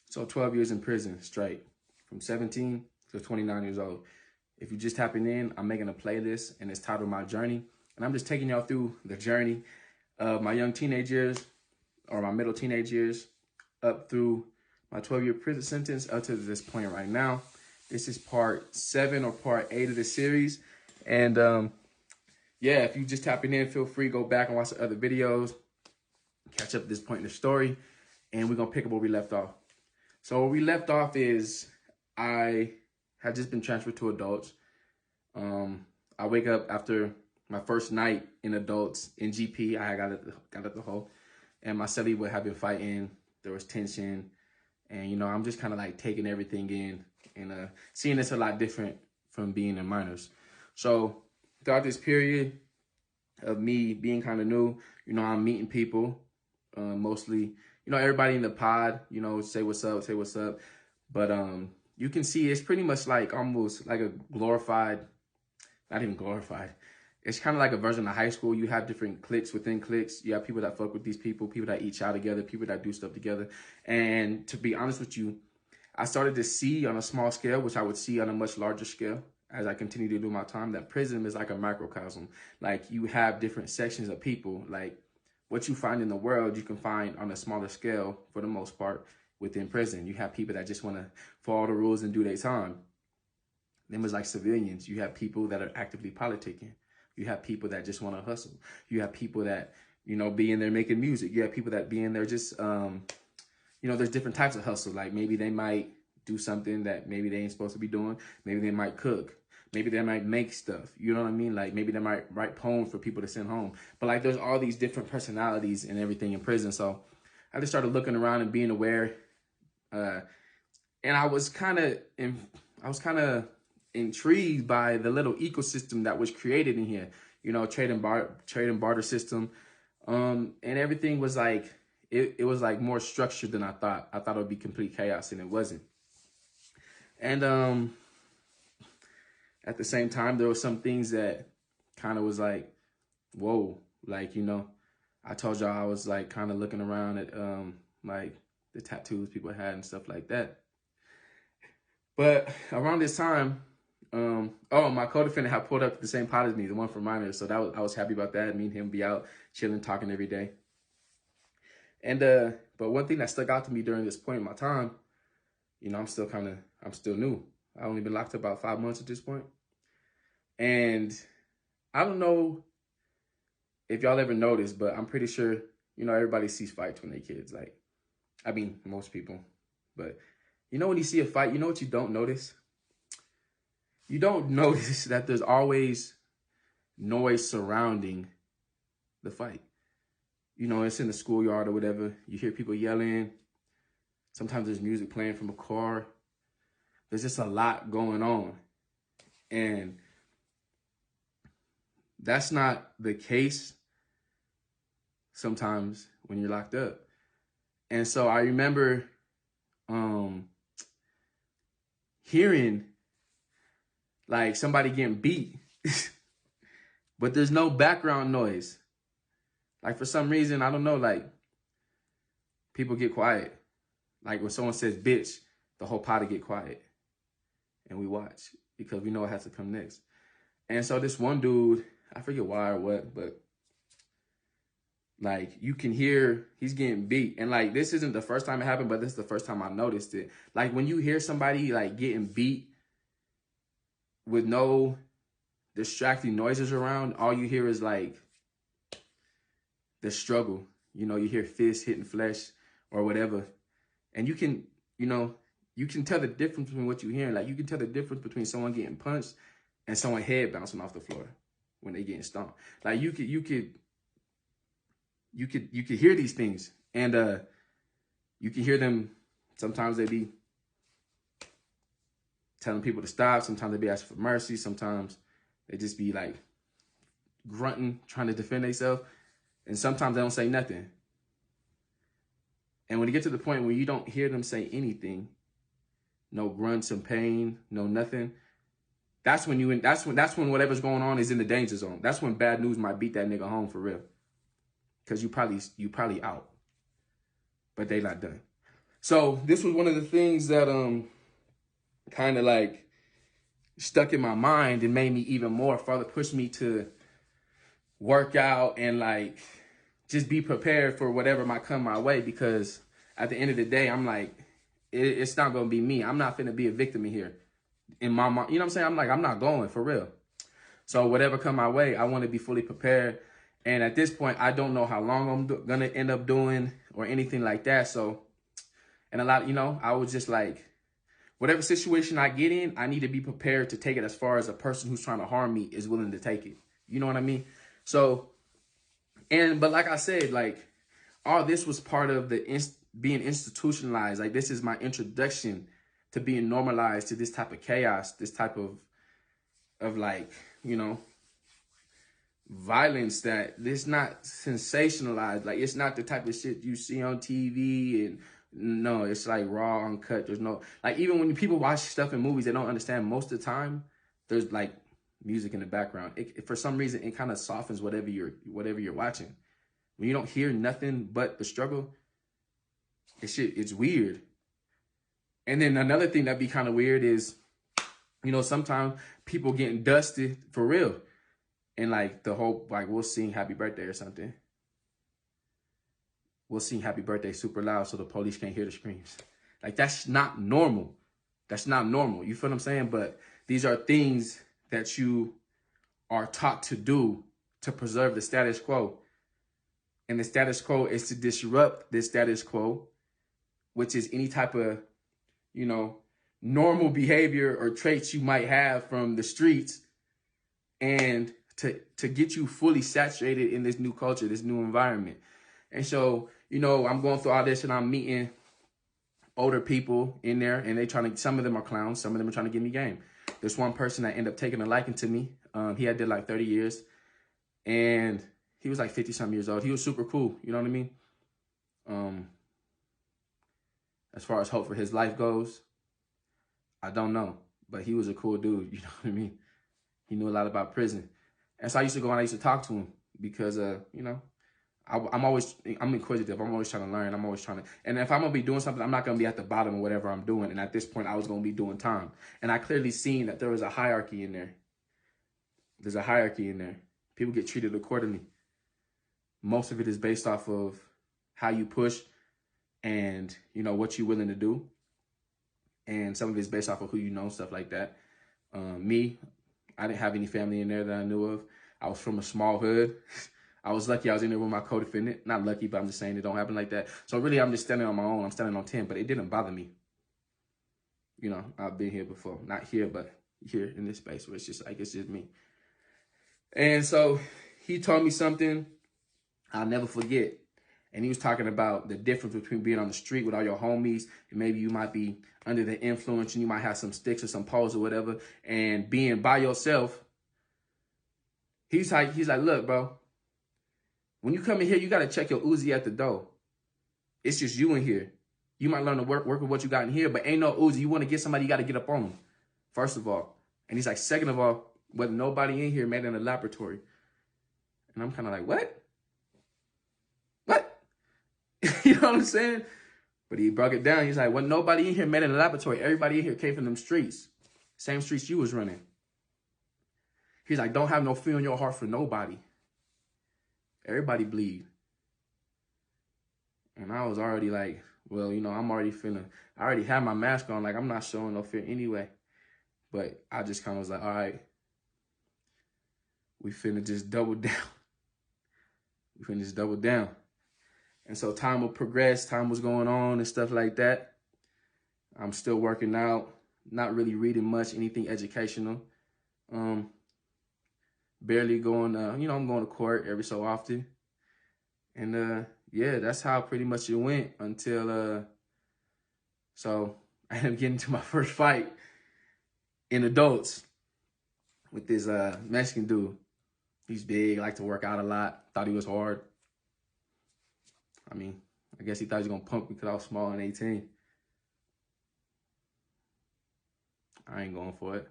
So 12 years in prison straight, from 17 to 29 years old. If you're just tapping in, I'm making a playlist and it's titled My Journey. And I'm just taking y'all through the journey of my young teenage years or my middle teenage years up through my 12-year prison sentence up to this point right now. This is part 7 or part 8 of the series. And yeah, if you just tapping in, feel free, go back and watch the other videos, catch up at this point in the story, and we're going to pick up where we left off. So where we left off is I had just been transferred to adults. I wake up after my first night in adults in GP. I got at the hole, and my cellie would have been fighting. There was tension, and, you know, I'm just kind of like taking everything in and seeing this a lot different from being in minors. So throughout this period of me being kind of new, you know, I'm meeting people, mostly, you know, everybody in the pod, you know, say what's up. But you can see it's pretty much like almost like a glorified, not even glorified. It's kind of like a version of high school. You have different cliques within cliques. You have people that fuck with these people that eat chow together, people that do stuff together. And to be honest with you, I started to see on a small scale, which I would see on a much larger scale as I continue to do my time, that prison is like a microcosm. Like, you have different sections of people. Like, what you find in the world, you can find on a smaller scale, for the most part, within prison. You have people that just want to follow the rules and do their time. Them is like civilians. You have people that are actively politicking. You have people that just want to hustle. You have people that, you know, be in there making music. You have people that be in there just, you know, there's different types of hustle. Like, maybe they might do something that maybe they ain't supposed to be doing. Maybe they might cook. Maybe they might make stuff. You know what I mean? Like, maybe they might write poems for people to send home. But like, there's all these different personalities and everything in prison. So I just started looking around and being aware. And I was kind of intrigued by the little ecosystem that was created in here. You know, trade and barter system. And everything was like, it was like more structured than I thought. I thought it would be complete chaos, and it wasn't. And at the same time, there were some things that kind of was like, whoa, like, you know, I told y'all I was like kind of looking around at like the tattoos people had and stuff like that. But around this time, my co-defendant had pulled up to the same pod as me, the one from minors. So I was happy about that. Me and him be out chilling, talking every day. And but one thing that stuck out to me during this point in my time, you know, I'm still new. I only been locked up about 5 months at this point. And I don't know if y'all ever noticed, but I'm pretty sure, you know, everybody sees fights when they're kids. Like, I mean, most people. But you know, when you see a fight, you know what you don't notice? You don't notice that there's always noise surrounding the fight. You know, it's in the schoolyard or whatever. You hear people yelling. Sometimes there's music playing from a car. There's just a lot going on. And that's not the case sometimes when you're locked up. And so I remember hearing like somebody getting beat, but there's no background noise. Like, for some reason, I don't know, like, people get quiet. Like, when someone says bitch, the whole pot will get quiet. And we watch because we know it has to come next. And so this one dude, I forget why or what, but like, you can hear he's getting beat. And like, this isn't the first time it happened, but this is the first time I noticed it. Like, when you hear somebody like getting beat with no distracting noises around, all you hear is like the struggle. You know, you hear fists hitting flesh or whatever. And you can, you know, you can tell the difference between what you're hearing. Like, you can tell the difference between someone getting punched and someone head bouncing off the floor when they getting stomped. Like, you could hear these things, and you can hear them. Sometimes they be telling people to stop. Sometimes they be asking for mercy. Sometimes they just be like grunting, trying to defend themselves. And sometimes they don't say nothing. And when you get to the point where you don't hear them say anything, no grunts and pain, no nothing, that's when whatever's going on is in the danger zone. That's when bad news might beat that nigga home for real. Because you probably out. But they not done. So this was one of the things that kind of like stuck in my mind and made me even more further push me to work out and like just be prepared for whatever might come my way, because at the end of the day, I'm like, it's not gonna be me. I'm not finna be a victim in here. In my mind, you know what I'm saying? I'm like, I'm not going for real. So whatever come my way, I want to be fully prepared. And at this point, I don't know how long I'm gonna end up doing or anything like that. So, and a lot, you know, I was just like, whatever situation I get in, I need to be prepared to take it as far as a person who's trying to harm me is willing to take it. You know what I mean? So, but like I said, like all this was part of the being institutionalized. Like this is my introduction to being normalized to this type of chaos, this type of like, you know, violence that it's not sensationalized. Like it's not the type of shit you see on TV, and no, it's like raw, uncut. There's no, like, even when people watch stuff in movies, they don't understand most of the time. There's like music in the background. For some reason, it kind of softens whatever you're watching. When you don't hear nothing but the struggle, it's weird. And then another thing that'd be kind of weird is, you know, sometimes people getting dusted for real. And like the whole, like we'll sing happy birthday or something. We'll sing happy birthday super loud so the police can't hear the screams. Like that's not normal. That's not normal. You feel what I'm saying? But these are things that you are taught to do to preserve the status quo. And the status quo is to disrupt the status quo, which is any type of, you know, normal behavior or traits you might have from the streets, and to get you fully saturated in this new culture, this new environment. And so, you know, I'm going through all this and I'm meeting older people in there, and some of them are clowns, some of them are trying to give me game. There's one person that ended up taking a liking to me. He had did like 30 years, and he was like 50-something years old. He was super cool, you know what I mean? As far as hope for his life goes, I don't know, but he was a cool dude, you know what I mean? He knew a lot about prison. And so I used to go and I used to talk to him because, you know, I'm inquisitive. I'm always trying to learn. I'm always trying to, and if I'm going to be doing something, I'm not going to be at the bottom of whatever I'm doing. And at this point, I was going to be doing time. And I clearly seen that there was a hierarchy in there. There's a hierarchy in there. People get treated accordingly. Most of it is based off of how you push and, you know, what you're willing to do. And some of it is based off of who you know, stuff like that. Me, I didn't have any family in there that I knew of. I was from a small hood. I was lucky I was in there with my co-defendant. Not lucky, but I'm just saying it don't happen like that. So really, I'm just standing on my own. I'm standing on 10, but it didn't bother me. You know, I've been here before. Not here, but here in this space where it's just like, it's just me. And so he told me something I'll never forget. And he was talking about the difference between being on the street with all your homies, and maybe you might be under the influence and you might have some sticks or some poles or whatever, and being by yourself. He's like, look, bro, when you come in here, you got to check your Uzi at the door. It's just you in here. You might learn to work with what you got in here, but ain't no Uzi. You want to get somebody, you got to get up on them, first of all. And he's like, second of all, with nobody in here made in a laboratory. And I'm kind of like, what? What? You know what I'm saying? But he broke it down. He's like, well, nobody in here made in a laboratory. Everybody in here came from them streets. Same streets you was running. He's like, don't have no fear in your heart for nobody. Everybody bleed. And I was already like, well, you know, I already had my mask on. Like, I'm not showing no fear anyway. But I just kind of was like, all right, we finna just double down. We finna just double down. And so time will progress. Time was going on and stuff like that. I'm still working out. Not really reading much, anything educational. Barely going, you know, I'm going to court every so often. And, yeah, that's how pretty much it went until, so I ended up getting into my first fight in adults with this Mexican dude. He's big, liked to work out a lot, thought he was hard. I mean, I guess he thought he was going to pump me because I was small and 18. I ain't going for it.